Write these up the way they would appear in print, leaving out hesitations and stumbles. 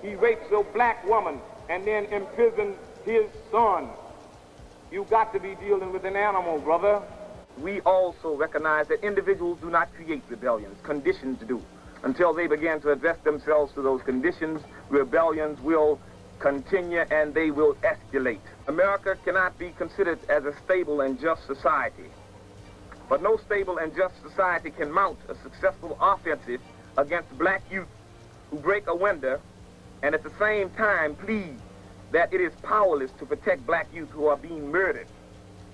He rapes a black woman and then imprisons his son. You got to be dealing with an animal, brother. We also recognize that individuals do not create rebellions, conditions do. Until they begin to address themselves to those conditions, rebellions will continue and they will escalate. America cannot be considered as a stable and just society. But no stable and just society can mount a successful offensive against black youth who break a window and at the same time plead that it is powerless to protect black youth who are being murdered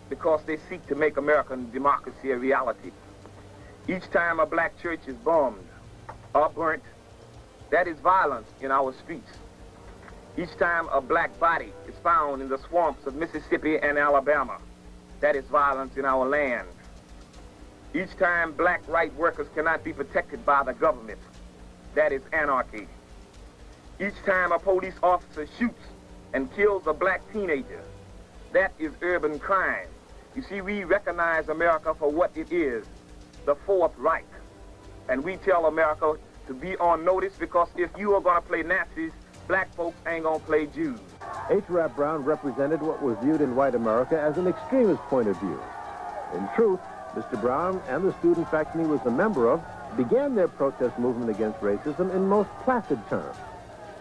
because they seek to make American democracy a reality. Each time a black church is bombed or burnt, that is violence in our streets. Each time a black body is found in the swamps of Mississippi and Alabama, that is violence in our land. Each time black right workers cannot be protected by the government, that is anarchy. Each time a police officer shoots and kills a black teenager, that is urban crime. You see, we recognize America for what it is, the Fourth Reich. And we tell America to be on notice because if you are going to play Nazis, black folks ain't going to play Jews. H. Rap Brown represented what was viewed in white America as an extremist point of view. In truth, Mr. Brown and the student faction he was a member of began their protest movement against racism in most placid terms.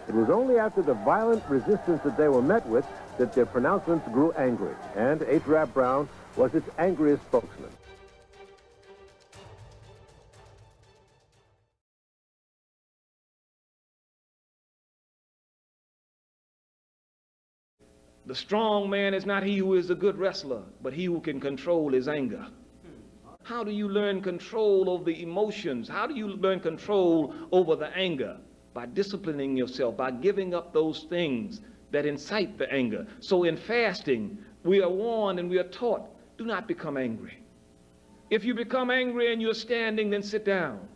It was only after the violent resistance that they were met with that their pronouncements grew angry, and H. Rap Brown was its angriest spokesman. The strong man is not he who is a good wrestler, but he who can control his anger. How do you learn control over the emotions? How do you learn control over the anger? By disciplining yourself, by giving up those things that incite the anger. So in fasting, we are warned and we are taught, do not become angry. If you become angry and you're standing, then sit down.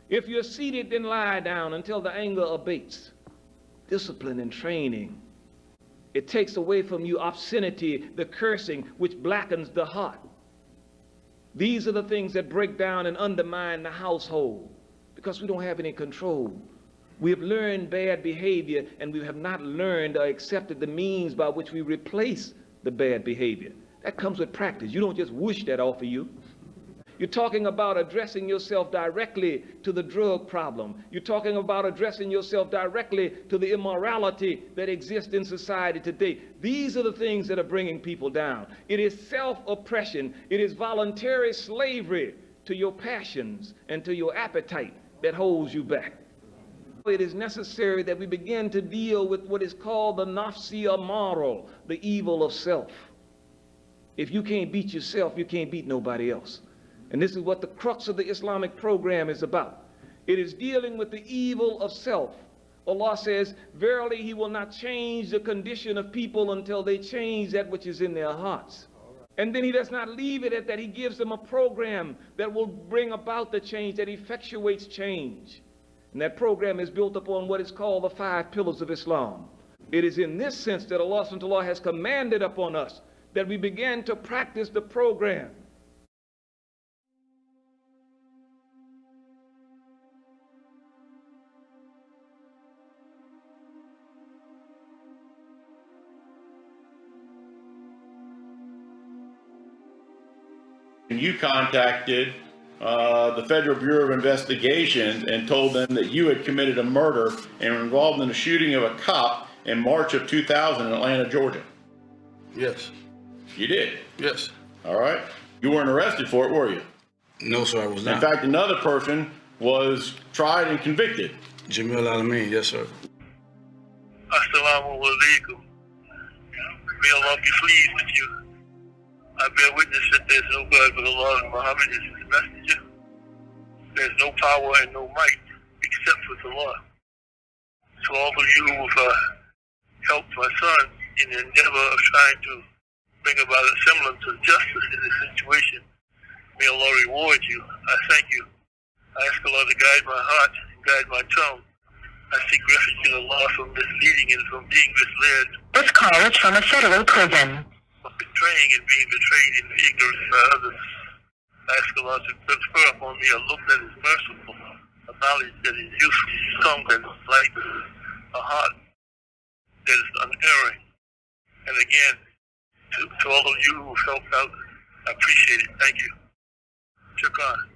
If you're seated, then lie down until the anger abates. Discipline and training. It takes away from you obscenity, the cursing, which blackens the heart. These are the things that break down and undermine the household because we don't have any control. We have learned bad behavior and we have not learned or accepted the means by which we replace the bad behavior. That comes with practice. You don't just whoosh that off of you. You're talking about addressing yourself directly to the drug problem. You're talking about addressing yourself directly to the immorality that exists in society today. These are the things that are bringing people down. It is self-oppression. It is voluntary slavery to your passions and to your appetite that holds you back. It is necessary that we begin to deal with what is called the nafsi moral, the evil of self. If you can't beat yourself, you can't beat nobody else. And this is what the crux of the Islamic program is about. It is dealing with the evil of self. Allah says, verily he will not change the condition of people until they change that which is in their hearts. And then he does not leave it at that. He gives them a program that will bring about the change, that effectuates change. And that program is built upon what is called the 5 pillars of Islam. It is in this sense that Allah subhanahu wa ta'ala has commanded upon us that we begin to practice the program. You contacted the Federal Bureau of Investigation and told them that you had committed a murder and were involved in the shooting of a cop in March of 2000 in Atlanta, Georgia. Yes. You did? Yes. All right. You weren't arrested for it, were you? No, sir, I was not. In fact, another person was tried and convicted. Jamil Al Amin, yes, sir. Assalamu alaikum. May Allah be pleased with you. I bear witness that there's no God but Allah and Muhammad is his messenger. There's no power and no might except with Allah. So all of you who have helped my son in the endeavor of trying to bring about a semblance of justice in this situation, may Allah reward you. I thank you. I ask Allah to guide my heart and guide my tongue. I seek refuge in Allah from misleading and from being misled. This call is from a federal prison. Betraying and being betrayed in ignorance by others. I ask Allah to confer upon me a look that is merciful, a knowledge that is useful, tongue that is light, a heart that is unerring. And again, to all of you who helped out, I appreciate it. Thank you. Shukran.